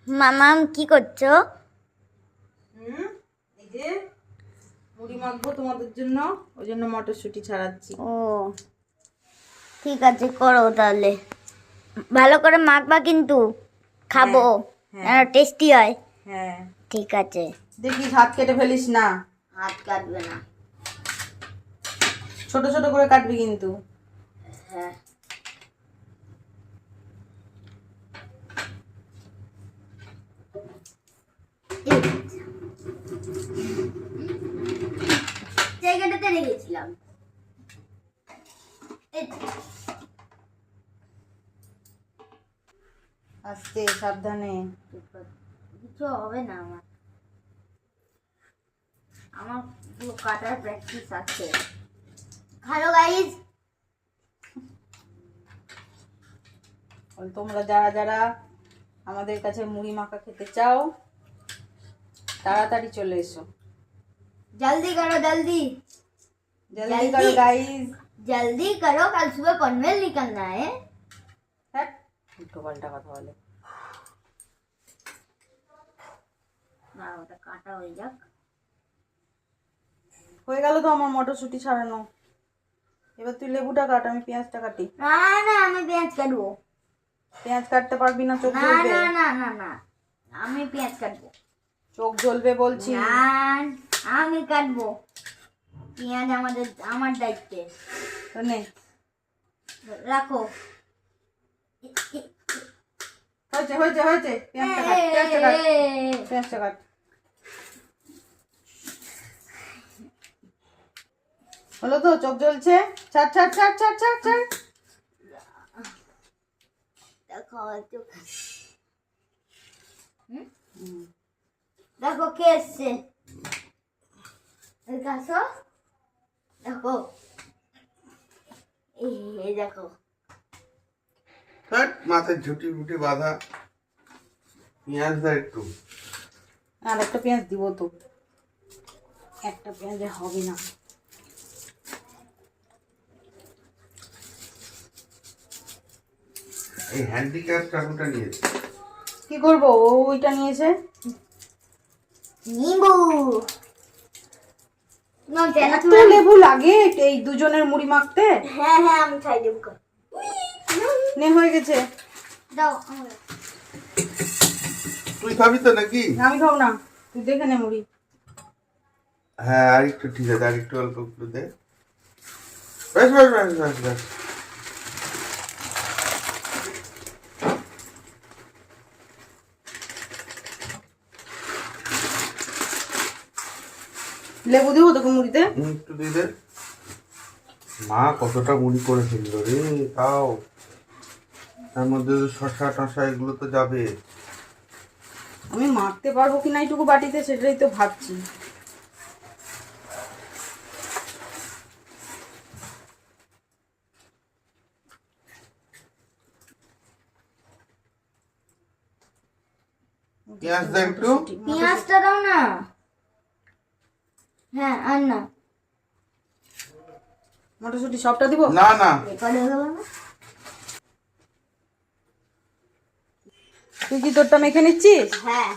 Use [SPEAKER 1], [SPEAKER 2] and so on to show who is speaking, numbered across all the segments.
[SPEAKER 1] মামাম কি করছো?
[SPEAKER 2] এই যে মুড়ি মাখবো তোমাদের জন্য, ওই জন্য মটরশুঁটি ছাড়াচ্ছি।
[SPEAKER 1] ও ঠিক আছে, করো তাহলে। ভালো করে মাখবা কিন্তু, খাবো।
[SPEAKER 2] হ্যাঁ।
[SPEAKER 1] টেস্টি হয়।
[SPEAKER 2] হ্যাঁ
[SPEAKER 1] ঠিক আছে।
[SPEAKER 2] দেখিস হাত কেটে ফেলিস না।
[SPEAKER 1] হাত কাটবে না।
[SPEAKER 2] ছোট ছোট করে কাটবি কিন্তু।
[SPEAKER 1] হ্যাঁ। জায়গাটাতে রেখেছিলাম।
[SPEAKER 2] আস্তে সাবধানে।
[SPEAKER 1] কিছু হবে না আমার। আমার পুরো কাটার প্র্যাকটিস আছে। হ্যালো গাইস,
[SPEAKER 2] তোমরা যারা যারা আমাদের কাছে মুড়ি মাখা খেতে চাও তাড়াতাড়ি চলে এসো।
[SPEAKER 1] जल्दी करो जल्दी
[SPEAKER 2] জলদি করো গাইস।
[SPEAKER 1] जल्दी करो, कल सुबह पनवेल निकलना है।
[SPEAKER 2] হ্যাঁ উল্টো পাল্টা কথা বলে।
[SPEAKER 1] না ওটা কাটা হয়ে যাক।
[SPEAKER 2] হয়ে গেল তো আমার মটরশুঁটি ছাড়ানো। এবার তুই লেবুটা কাট, আমি পেঁয়াজটা কাটি।
[SPEAKER 1] না না, আমি পেঁয়াজ কাটবো।
[SPEAKER 2] পেঁয়াজ কাটতে পারবি না, চোখ
[SPEAKER 1] না
[SPEAKER 2] জ্বলবে।
[SPEAKER 1] না না না না, আমি পেঁয়াজ কাটবো।
[SPEAKER 2] চোখ জ্বলবে বলছি।
[SPEAKER 1] না, আমি কাটবো পেঁয়াজ, আমার দায়িত্বে।
[SPEAKER 2] তো নে,
[SPEAKER 1] রাখো।
[SPEAKER 2] হয়েছে হয়েছে হয়েছে। পেঁয়াজটা কাট, পেঁয়াজটা কাট, পেঁয়াজটা কাট। হলো তো, চোখ জ্বলছে। ছাড় ছাড় ছাড় ছাড় ছাড় ছাড়।
[SPEAKER 1] দেখো দেখো কে এসছে। দেখো দেখো, এই দেখো।
[SPEAKER 3] মাথায় ঝুটি ফুটি বাঁধা। পেঁয়াজ দা একটু।
[SPEAKER 2] আর একটা পেঁয়াজ দিব তো, একটা পেঁয়াজে হবে না।
[SPEAKER 3] এই হ্যান্ডিক্যাপ চাকুটা নিয়েছে।
[SPEAKER 2] কি করবো, ও ওইটা নিয়েছে।
[SPEAKER 1] নিম্বু
[SPEAKER 2] এত লেবু লাগে এই দুজনের মুড়ি মাখতে?
[SPEAKER 1] হ্যাঁ হ্যাঁ, আমি খাই দেবো।
[SPEAKER 2] নে, হয়ে গেছে।
[SPEAKER 1] দাও।
[SPEAKER 3] তুই খাবি তো নাকি?
[SPEAKER 2] আমি খাবো না, তুই দেখে নে মুড়ি।
[SPEAKER 3] হ্যাঁ আর একটু, ঠিক আছে, আর একটু অল্প একটু দে। ব্যাস ব্যাস ব্যাস ব্যাস ব্যাস।
[SPEAKER 2] লেবু দিব তোকে মুড়িতে?
[SPEAKER 3] একটু দিয়ে দে। মা কতটা মুড়ি করে ফেললো রে, তাও তার মধ্যে তো শশা টশা এগুলো তো যাবে।
[SPEAKER 2] আমি মাখতে পারবো কিনা এইটুকু বাটিতে, সেটাই তো ভাবছি।
[SPEAKER 3] পেঁয়াজ দা একটু।
[SPEAKER 1] পেঁয়াজটা দাও না। হ্যাঁ, আর না।
[SPEAKER 2] মটরশুঁটি সবটা দিব?
[SPEAKER 3] না না,
[SPEAKER 1] রেকর্ড হয়ে গেল না?
[SPEAKER 2] তুই কি তোরটা মেখে নিচ্ছিস?
[SPEAKER 1] হ্যাঁ।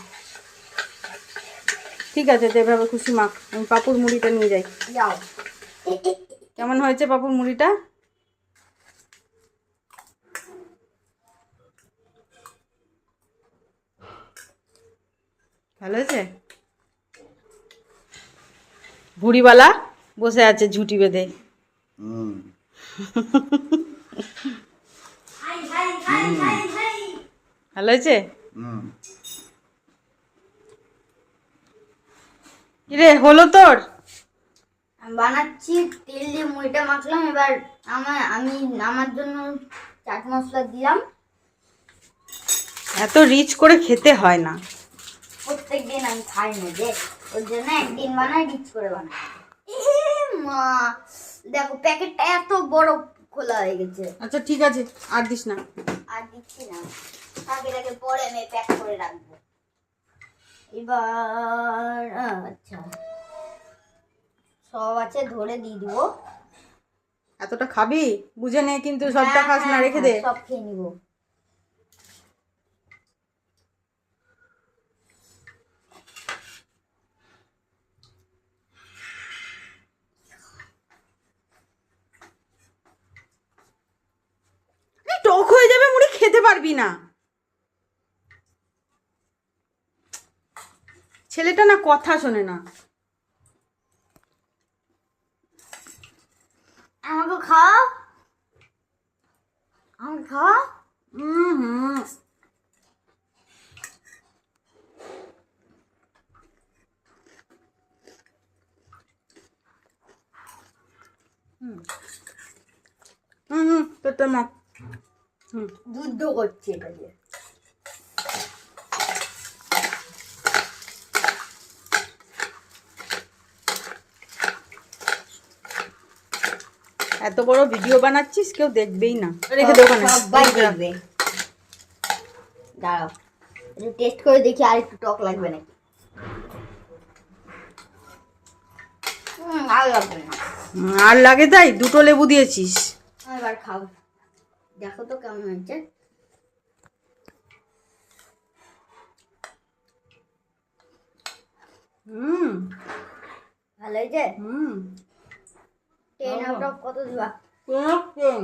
[SPEAKER 2] ঠিক আছে, তো এভাবে খুশি মাখ, আমি পাপুর মুড়িটা নিয়ে যাই।
[SPEAKER 1] যাও।
[SPEAKER 2] কেমন হয়েছে পাপুর মুড়িটা? ভালো হয়েছে? ভুড়িওয়ালা বসে আছে ঝুটি বেঁধে। ভালো হয়েছে? কিরে, হলো তোর?
[SPEAKER 1] আমি বানাচ্ছি, তেল দিয়ে মুড়িটা মাখলাম। এবার আমার জন্য চাট মশলা দিলাম।
[SPEAKER 2] এত রিচ করে খেতে হয় না।
[SPEAKER 1] প্রত্যেকদিন আমি খাই না যে, ওর জন্য একদিন বানাই, রিচ করে বানাই। মা দেখো, প্যাকেটটা এত বড় খোলা হয়ে গেছে।
[SPEAKER 2] আচ্ছা ঠিক আছে, আর দিস না।
[SPEAKER 1] আর দিচ্ছি না, এটাকে পরে আমি প্যাক করে রাখবো। এবার আচ্ছা, সব আছে, ধরে দিয়ে দিব।
[SPEAKER 2] এতটা খাবি বুঝে নে, কিন্তু সবটা খাস না, রেখে দে।
[SPEAKER 1] সব খেয়ে নিব।
[SPEAKER 2] পারবি না। ছেলেটা না কথা শোনে না।
[SPEAKER 1] আমাকে খাও, আমাকে খাও।
[SPEAKER 2] হুম। পেটে মা।
[SPEAKER 1] যুদ্ধ করছে এটা দিয়ে।
[SPEAKER 2] এত বড় ভিডিও বানাচ্ছিস, কেউ দেখবেই না। রেখে দেবো না।
[SPEAKER 1] সবাই দেখবে। দাঁড়াও, একটু টেস্ট করে দেখি আর একটু টক লাগবে নাকি। আর লাগবে না।
[SPEAKER 2] আর লাগে তাই? দুটো লেবু দিয়েছিস।
[SPEAKER 1] এবার খাও, দেখো তো কেমন হয়েছে। ভালো হয়েছে। 10 out of কত দিবা?
[SPEAKER 2] 10